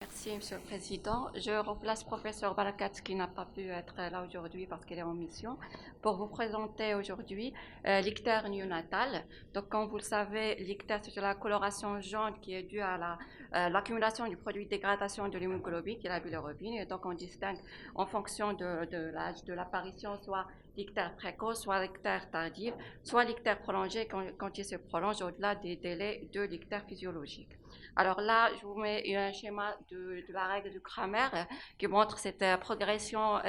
Merci, Monsieur le Président. Je remplace professeur Barakat qui n'a pas pu être là aujourd'hui parce qu'elle est en mission pour vous présenter aujourd'hui l'ictère néonatal. Donc, comme vous le savez, l'ictère, c'est la coloration jaune qui est due à l'accumulation du produit de dégradation de l'hémoglobine, qui est la bilirubine. Et donc, on distingue en fonction de l'âge de l'apparition, soit l'ictère précoce, soit l'ictère tardif, soit l'ictère prolongé quand il se prolonge au-delà des délais de l'ictère physiologique. Alors là, je vous mets un schéma de la règle de Cramer qui montre cette progression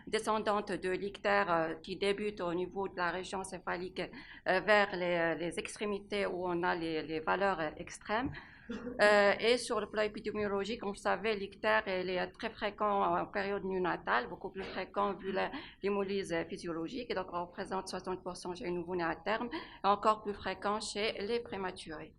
descendante de l'ictère qui débute au niveau de la région céphalique vers les extrémités où on a les valeurs extrêmes. Et sur le plan épidémiologique, on savait, l'ictère est très fréquent en période néonatale, beaucoup plus fréquent vu l'hémolyse physiologique, et donc on représente 60% chez les nouveau-nés à terme, et encore plus fréquent chez les prématurés.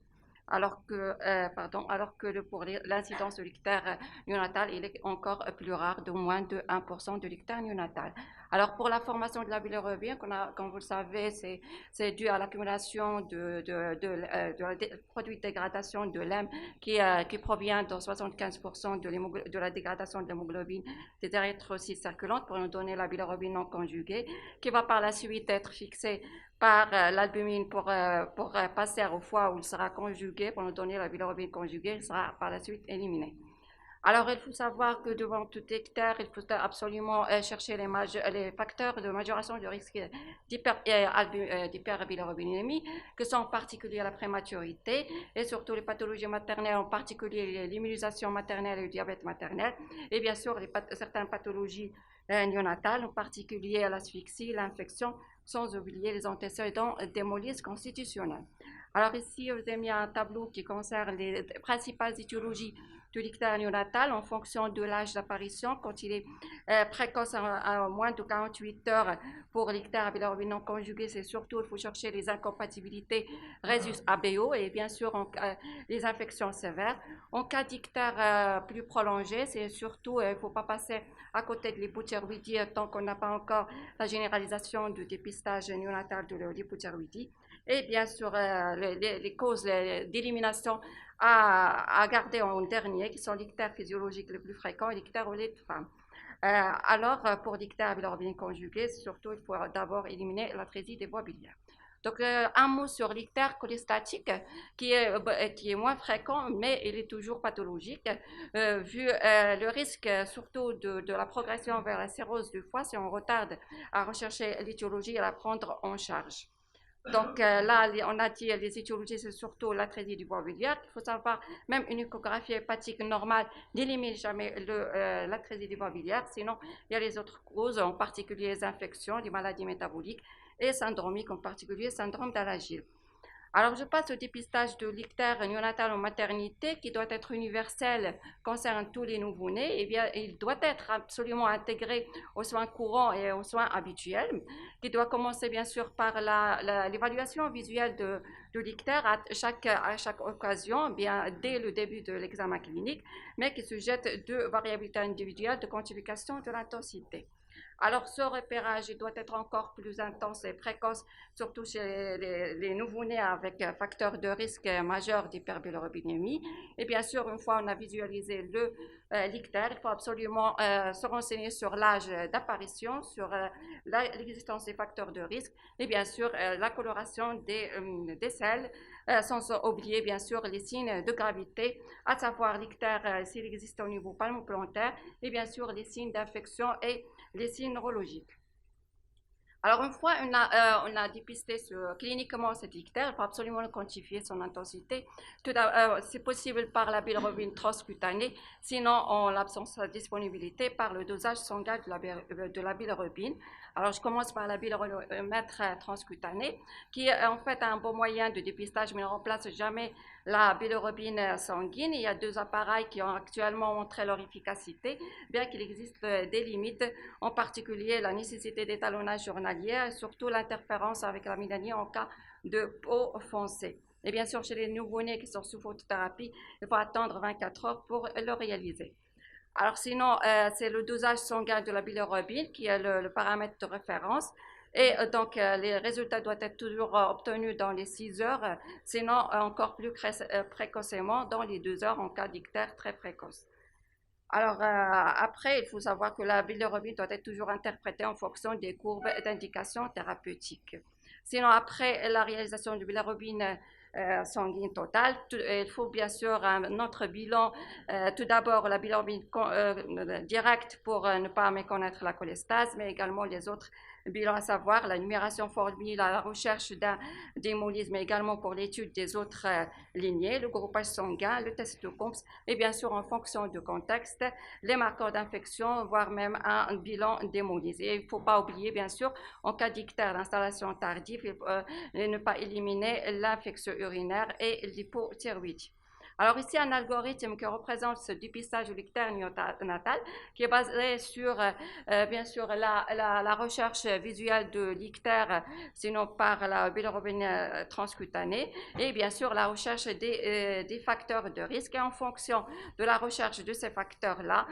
Alors que pour l'incidence de l'ictère néonatal, il est encore plus rare, de moins de 1% de l'ictère néonatal. Alors pour la formation de la bilirubine, comme vous le savez, c'est dû à l'accumulation de produits de dégradation de l'hème qui provient de 75% de la dégradation de l'hémoglobine des érythrocytes circulantes pour nous donner la bilirubine non conjuguée, qui va par la suite être fixée par l'albumine pour passer au foie où il sera conjugué, pour nous donner la bilirubine conjuguée, il sera par la suite éliminé. Alors, il faut savoir que devant tout hectare, il faut absolument chercher les facteurs de majoration du risque d'hyperbilirubinémie, que sont en particulier la prématurité et surtout les pathologies maternelles, en particulier l'immunisation maternelle et le diabète maternel, et bien sûr certaines pathologies néonatales, en particulier l'asphyxie, l'infection, sans oublier les antécédents d'hémolyse constitutionnelle. Alors ici, je vous ai mis un tableau qui concerne les principales étiologies de l'ictère néonatal en fonction de l'âge d'apparition. Quand il est précoce à moins de 48 heures pour l'ictère à bilirubine non conjuguée, c'est surtout, il faut chercher les incompatibilités Rhesus-ABO et bien sûr les infections sévères. En cas d'ictère plus prolongé, c'est surtout, il ne faut pas passer à côté de l'hypothyroïdie tant qu'on n'a pas encore la généralisation du dépistage néonatal de l'hypothyroïdie. Et bien sûr, les causes d'élimination à garder en dernier, qui sont l'ictère physiologique le plus fréquent et l'ictère au lait de femme. Pour l'ictère à bilirubine conjuguée, surtout, il faut d'abord éliminer l'atrésie des voies biliaires. Donc, un mot sur l'ictère cholestatique, qui est moins fréquent, mais il est toujours pathologique, vu le risque surtout de la progression vers la cirrhose du foie si on retarde à rechercher l'étiologie et à la prendre en charge. Donc là, on a dit les étiologies, c'est surtout l'atrésie du voie biliaire. Il faut savoir, même une échographie hépatique normale n'élimine jamais l'atrésie du voie biliaire. Sinon, il y a les autres causes, en particulier les infections, les maladies métaboliques et syndromiques, en particulier le syndrome d'Alagille. Alors, je passe au dépistage de l'ictère néonatal en maternité qui doit être universel concernant tous les nouveau-nés. Eh bien, il doit être absolument intégré aux soins courants et aux soins habituels, qui doit commencer bien sûr par l'évaluation visuelle de l'ictère à chaque occasion, bien dès le début de l'examen clinique, mais qui sujette de variabilité individuelle de quantification de l'intensité. Alors, ce repérage doit être encore plus intense et précoce, surtout chez les nouveau-nés avec facteur de risque majeur d'hyperbilirubinémie. Et bien sûr, une fois on a visualisé l'ictère, il faut absolument se renseigner sur l'âge d'apparition, sur l'existence des facteurs de risque et bien sûr la coloration des selles, sans oublier bien sûr les signes de gravité, à savoir l'ictère s'il existe au niveau palmoplantaire et bien sûr les signes d'infection et les signes neurologiques. Alors, une fois on a dépisté cliniquement cet ictère, il faut absolument le quantifier, son intensité. C'est possible par la bilirubine transcutanée, sinon, en l'absence de disponibilité, par le dosage sanguin de la bilirubine. Alors, je commence par la bilirubimètre transcutanée, qui est en fait un bon moyen de dépistage, mais ne remplace jamais la bilirubine sanguine. Il y a deux appareils qui ont actuellement montré leur efficacité, bien qu'il existe des limites, en particulier la nécessité d'étalonnage journalier et surtout l'interférence avec la mélanine en cas de peau foncée. Et bien sûr, chez les nouveau-nés qui sont sous photothérapie, il faut attendre 24 heures pour le réaliser. Alors sinon, c'est le dosage sanguin de la bilirubine qui est le paramètre de référence. Et donc, les résultats doivent être toujours obtenus dans les 6 heures, sinon encore plus précocement dans les 2 heures en cas d'ictère très précoce. Alors, après, il faut savoir que la bilirubine doit être toujours interprétée en fonction des courbes d'indication thérapeutique. Sinon, après la réalisation du bilirubine sanguine totale, il faut bien sûr un autre bilan. Tout d'abord, la bilirubine directe pour ne pas méconnaître la cholestase, mais également les autres bilans, à savoir la numération formule, la recherche d'hémolyse, mais également pour l'étude des autres lignées, le groupage sanguin, le test de Combs, et bien sûr, en fonction du contexte, les marqueurs d'infection, voire même un bilan d'hémolyse. Et il ne faut pas oublier, bien sûr, en cas d'ictère d'installation tardive, ne pas éliminer l'infection urinaire et l'hypothyroïdie. Alors ici, un algorithme qui représente ce dépistage de l'ictère néonatal, qui est basé sur, bien sûr, la recherche visuelle de l'ictère, sinon par la bilirubine transcutanée, et bien sûr la recherche des facteurs de risque. Et en fonction de la recherche de ces facteurs-là,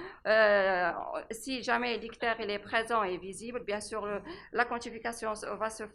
si jamais l'ictère est présent et visible, bien sûr, la quantification va se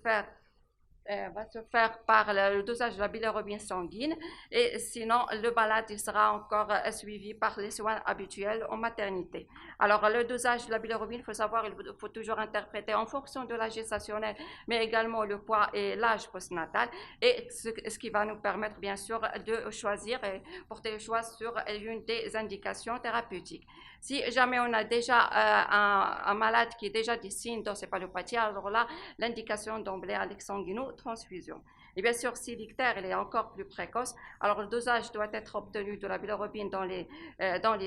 faire par le dosage de la bilirubine sanguine, et sinon le malade il sera encore suivi par les soins habituels en maternité. Alors le dosage de la bilirubine, il faut savoir, il faut toujours interpréter en fonction de l'âge gestationnel, mais également le poids et l'âge postnatal, et ce qui va nous permettre bien sûr de choisir et porter le choix sur une des indications thérapeutiques. Si jamais on a déjà un malade qui est déjà des signes d'encéphalopathie, alors là, l'indication d'emblée à l'exsanguino-transfusion. Et bien sûr, si l'ictère est encore plus précoce, alors le dosage doit être obtenu de la bilirubine dans les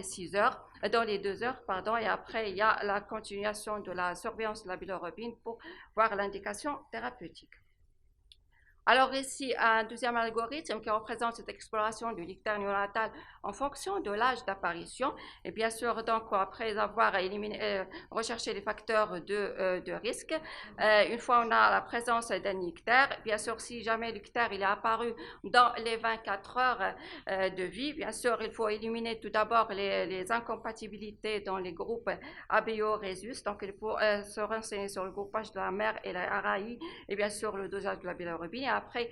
6 heures, dans les 2 heures, pardon, et après, il y a la continuation de la surveillance de la bilirubine pour voir l'indication thérapeutique. Alors ici, un deuxième algorithme qui représente cette exploration du licteur néonatal en fonction de l'âge d'apparition. Et bien sûr, donc, après avoir recherché les facteurs de risque, une fois on a la présence d'un ictère, bien sûr, si jamais l'ictère il est apparu dans les 24 heures de vie, bien sûr, il faut éliminer tout d'abord les incompatibilités dans les groupes ABO-Rhésus. Donc, il faut se renseigner sur le groupage de la mère et la RAI, et bien sûr, le dosage de la bilirubine. Après,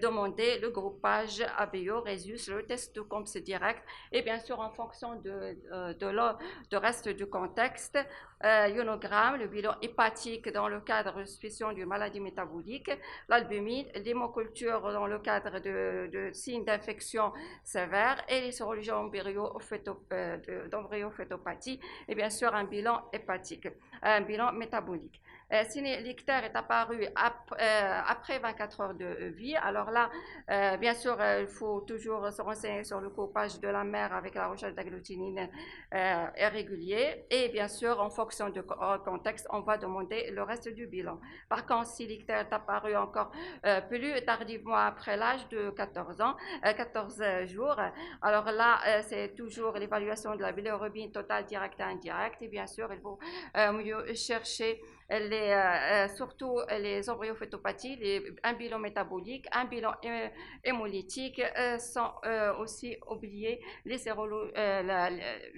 demander le groupage ABO, Rhésus, le test de Combs direct, et bien sûr en fonction de reste du contexte, ionogramme, le bilan hépatique dans le cadre de suspicion d'une maladie métabolique, l'albumine, l'hémoculture dans le cadre de signes d'infection sévère, et les sérologies d'embryo-fétopathie, et bien sûr un bilan hépatique, un bilan métabolique. Si l'ictère est apparu après 24 heures de vie, alors là, bien sûr, il faut toujours se renseigner sur le coupage de la mère avec la recherche d'agglutinine régulier, et bien sûr, en fonction du contexte, on va demander le reste du bilan. Par contre, si l'ictère est apparu encore plus tardivement après l'âge de 14 ans, 14 jours, alors là, c'est toujours l'évaluation de la bilirubine totale directe et indirecte, et bien sûr, il faut mieux chercher surtout les embryophétopathies, un bilan métabolique, un bilan hémolytique, sans aussi oublier le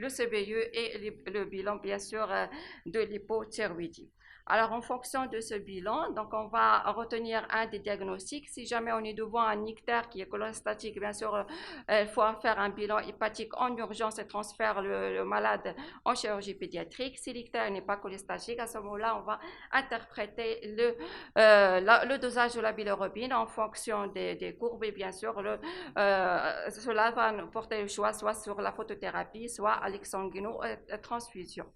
CBE et le bilan bien sûr de l'hypothyroïdie. Alors, en fonction de ce bilan, donc on va retenir un des diagnostics. Si jamais on est devant un ictère qui est cholestatique, bien sûr, il faut faire un bilan hépatique en urgence et transférer le malade en chirurgie pédiatrique. Si l'ictère n'est pas cholestatique, à ce moment-là, on va interpréter le dosage de la bilirubine en fonction des courbes, et bien sûr, cela va nous porter le choix soit sur la photothérapie, soit à l'exsanguino-transfusion.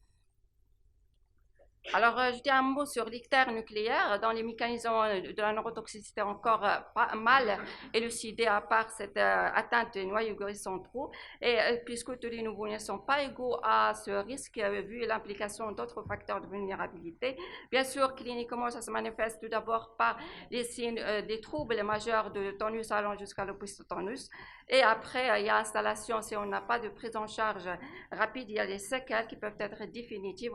Alors, je dis un mot sur l'ictère nucléaire. Dans les mécanismes de la neurotoxicité encore pas mal élucidés, à part cette atteinte des noyaux gris centraux, et puisque tous les nouveau-nés ne sont pas égaux à ce risque, vu l'implication d'autres facteurs de vulnérabilité. Bien sûr, cliniquement, ça se manifeste tout d'abord par les signes des troubles majeurs de tonus allant jusqu'à l'opisthotonus. Et après, il y a installation, si on n'a pas de prise en charge rapide, il y a les séquelles qui peuvent être définitives,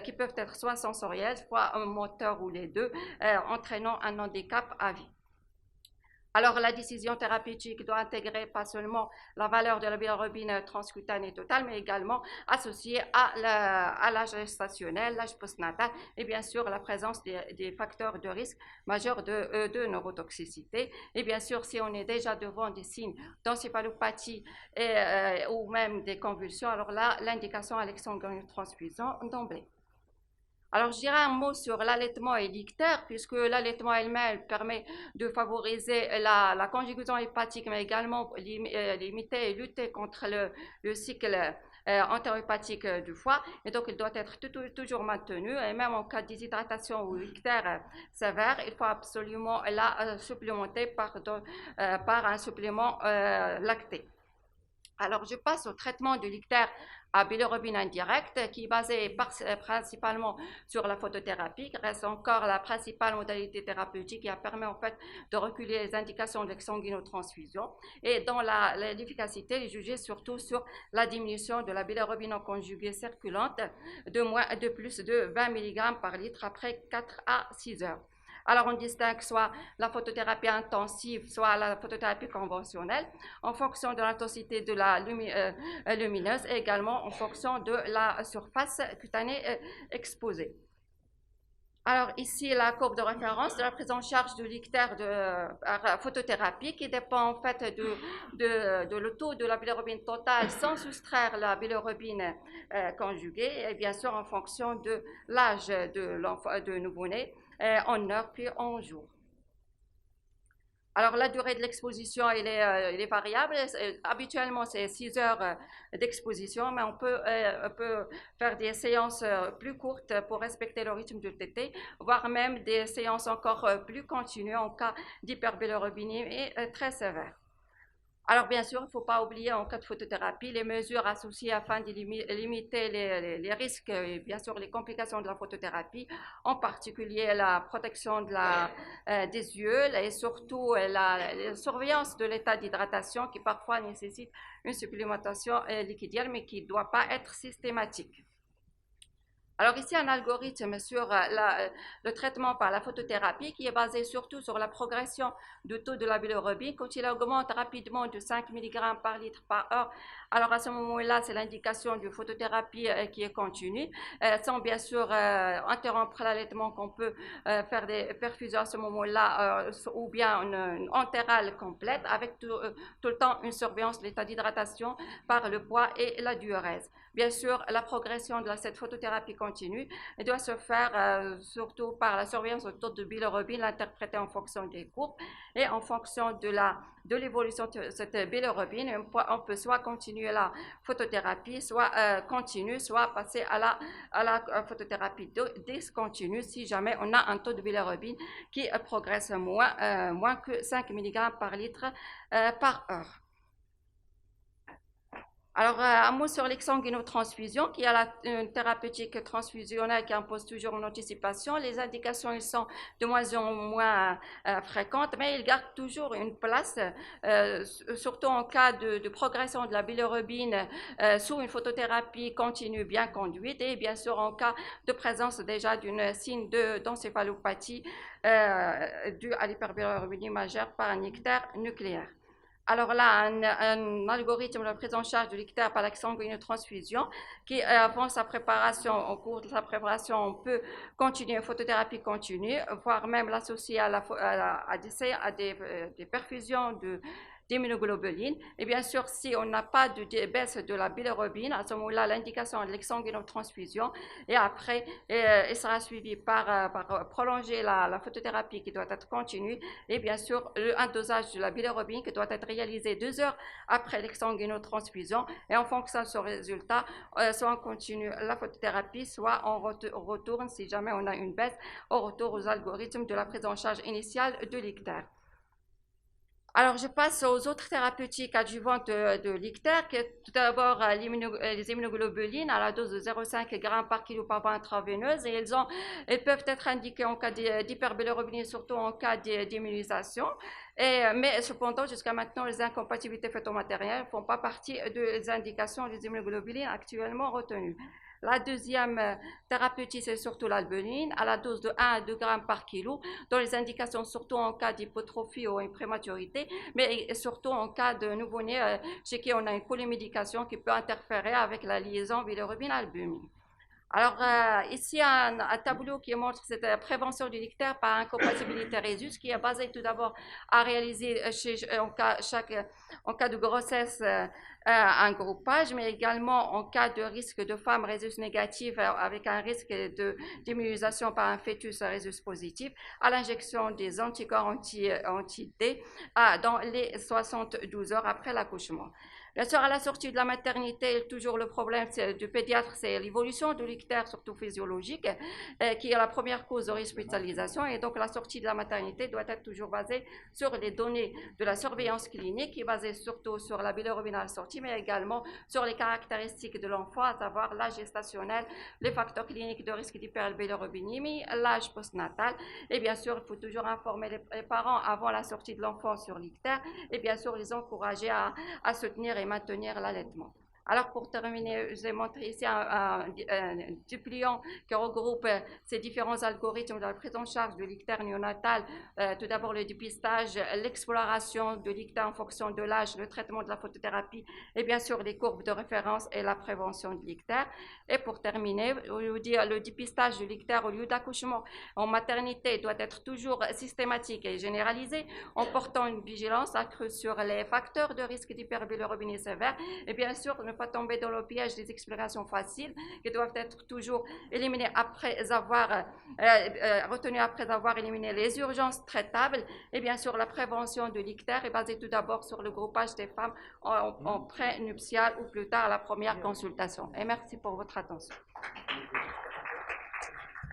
qui peuvent être soit sensorielles, soit moteur ou les deux, entraînant un handicap à vie. Alors, la décision thérapeutique doit intégrer pas seulement la valeur de la bilirubine transcutanée totale, mais également associée à l'âge gestationnel, l'âge postnatal et bien sûr la présence des facteurs de risque majeurs de neurotoxicité. Et bien sûr, si on est déjà devant des signes d'encéphalopathie ou même des convulsions, alors là, l'indication à l'exsanguinotransfusion d'emblée. Alors, je dirais un mot sur l'allaitement et l'ictère, puisque l'allaitement elle-même permet de favoriser la conjugaison hépatique, mais également limiter et lutter contre le cycle entérohépatique du foie. Et donc, il doit être toujours maintenu. Et même en cas de déshydratation ou ictère sévère, il faut absolument la supplémenter par un supplément lacté. Alors, je passe au traitement de l'ictère à bilirubine indirecte, qui est basé principalement sur la photothérapie, qui reste encore la principale modalité thérapeutique qui a permis en fait de reculer les indications de l'exsanguinotransfusion. Et dans l'efficacité, il est jugé surtout sur la diminution de la bilirubine non conjuguée circulante de plus de 20 mg par litre après 4 à 6 heures. Alors, on distingue soit la photothérapie intensive, soit la photothérapie conventionnelle, en fonction de l'intensité de la lumineuse et également en fonction de la surface cutanée exposée. Alors, ici, la courbe de référence de la prise en charge de l'ictère par photothérapie qui dépend en fait de le taux de la bilirubine totale sans soustraire la bilirubine conjuguée et bien sûr en fonction de l'âge de nouveau-né en heures puis en jours. Alors, la durée de l'exposition, elle est variable. Habituellement, c'est 6 heures d'exposition, mais on peut faire des séances plus courtes pour respecter le rythme du TT, voire même des séances encore plus continues en cas d'hyperbilirubinémie très sévère. Alors, bien sûr, il ne faut pas oublier en cas de photothérapie les mesures associées afin de limiter les risques et bien sûr les complications de la photothérapie, en particulier la protection des yeux et surtout la surveillance de l'état d'hydratation qui parfois nécessite une supplémentation liquidienne mais qui ne doit pas être systématique. Alors ici, un algorithme sur le traitement par la photothérapie qui est basé surtout sur la progression du taux de la bilirubine. Quand il augmente rapidement de 5 mg par litre par heure, alors à ce moment-là, c'est l'indication de photothérapie qui est continue, sans bien sûr interrompre l'allaitement qu'on peut faire des perfusions à ce moment-là ou bien une entérale complète avec tout le temps une surveillance de l'état d'hydratation par le poids et la diurèse. Bien sûr, la progression de cette photothérapie continue doit se faire surtout par la surveillance du taux de bilirubine, l'interpréter en fonction des courbes et en fonction de l'évolution de cette bilirubine. On peut soit continuer la photothérapie, soit continue, soit passer à la photothérapie discontinue si jamais on a un taux de bilirubine qui progresse moins que 5 mg par litre par heure. Alors, un mot sur l'exsanguinotransfusion, qui est une thérapeutique transfusionnelle qui impose toujours une anticipation. Les indications ils sont de moins en moins fréquentes, mais ils gardent toujours une place, surtout en cas de progression de la bilirubine sous une photothérapie continue bien conduite et bien sûr en cas de présence déjà d'une signe d'encéphalopathie due à l'hyperbilirubinie majeure par un ictère nucléaire. Alors là, un algorithme de prise en charge de l'ictère par l'exsanguinotransfusion qui, avant sa préparation, au cours de sa préparation, on peut continuer une photothérapie continue, voire même l'associer à des perfusions d'immunoglobulines. Et bien sûr, si on n'a pas de baisse de la bilirubine, à ce moment-là, l'indication de l'exsanguinotransfusion et après, il sera suivi par prolonger la photothérapie qui doit être continue et bien sûr, un dosage de la bilirubine qui doit être réalisé 2 heures après l'exsanguinotransfusion et en fonction de ce résultat, soit on continue la photothérapie, soit on retourne, si jamais on a une baisse, on retourne aux algorithmes de la prise en charge initiale de l'ictère. Alors, je passe aux autres thérapeutiques adjuvantes de l'ictère, qui est tout d'abord les immunoglobulines à la dose de 0,5 g par kilo par voie intraveineuse et elles peuvent être indiquées en cas d'hyperbilirubinie, surtout en cas d'immunisation. Mais cependant, jusqu'à maintenant, les incompatibilités phytomatérielles ne font pas partie des indications des immunoglobulines actuellement retenues. La deuxième thérapeutique, c'est surtout l'albuline, à la dose de 1 à 2 grammes par kilo, dont les indications surtout en cas d'hypotrophie ou une prématurité, mais surtout en cas de nouveau-né chez qui on a une polymédication qui peut interférer avec la liaison bilirubine-albumine. Alors, ici, un tableau qui montre cette prévention du ictère par incompatibilité résus, qui est basé tout d'abord à réaliser en cas de grossesse un groupage, mais également en cas de risque de femme résus négative avec un risque d'immunisation par un fœtus résus positif à l'injection des anticorps anti-D dans les 72 heures après l'accouchement. Bien sûr, à la sortie de la maternité, toujours le problème du pédiatre, c'est l'évolution de l'ictère, surtout physiologique, qui est la première cause de hospitalisation. Et donc, la sortie de la maternité doit être toujours basée sur les données de la surveillance clinique, qui est basée surtout sur la bilirubine à la sortie, mais également sur les caractéristiques de l'enfant, à savoir l'âge gestationnel, les facteurs cliniques de risque d'hyperbilirubinémie, l'âge postnatal. Et bien sûr, il faut toujours informer les parents avant la sortie de l'enfant sur l'ictère et bien sûr les encourager à soutenir et maintenir l'allaitement. Alors pour terminer, je vais montrer ici un dupliant qui regroupe ces différents algorithmes de la prise en charge de l'ictère néonatal. Tout d'abord le dépistage, l'exploration de l'ictère en fonction de l'âge, le traitement de la photothérapie et bien sûr les courbes de référence et la prévention de l'ictère. Et pour terminer, le dépistage de l'ictère au lieu d'accouchement en maternité doit être toujours systématique et généralisé en portant une vigilance accrue sur les facteurs de risque d'hyperbilirubinémie sévère et bien sûr ne pas tomber dans le piège des explications faciles qui doivent être toujours éliminées après avoir retenues après avoir éliminé les urgences traitables et bien sûr la prévention de l'ictère est basée tout d'abord sur le groupage des femmes en pré-nuptial ou plus tard à la première consultation. Et merci pour votre attention.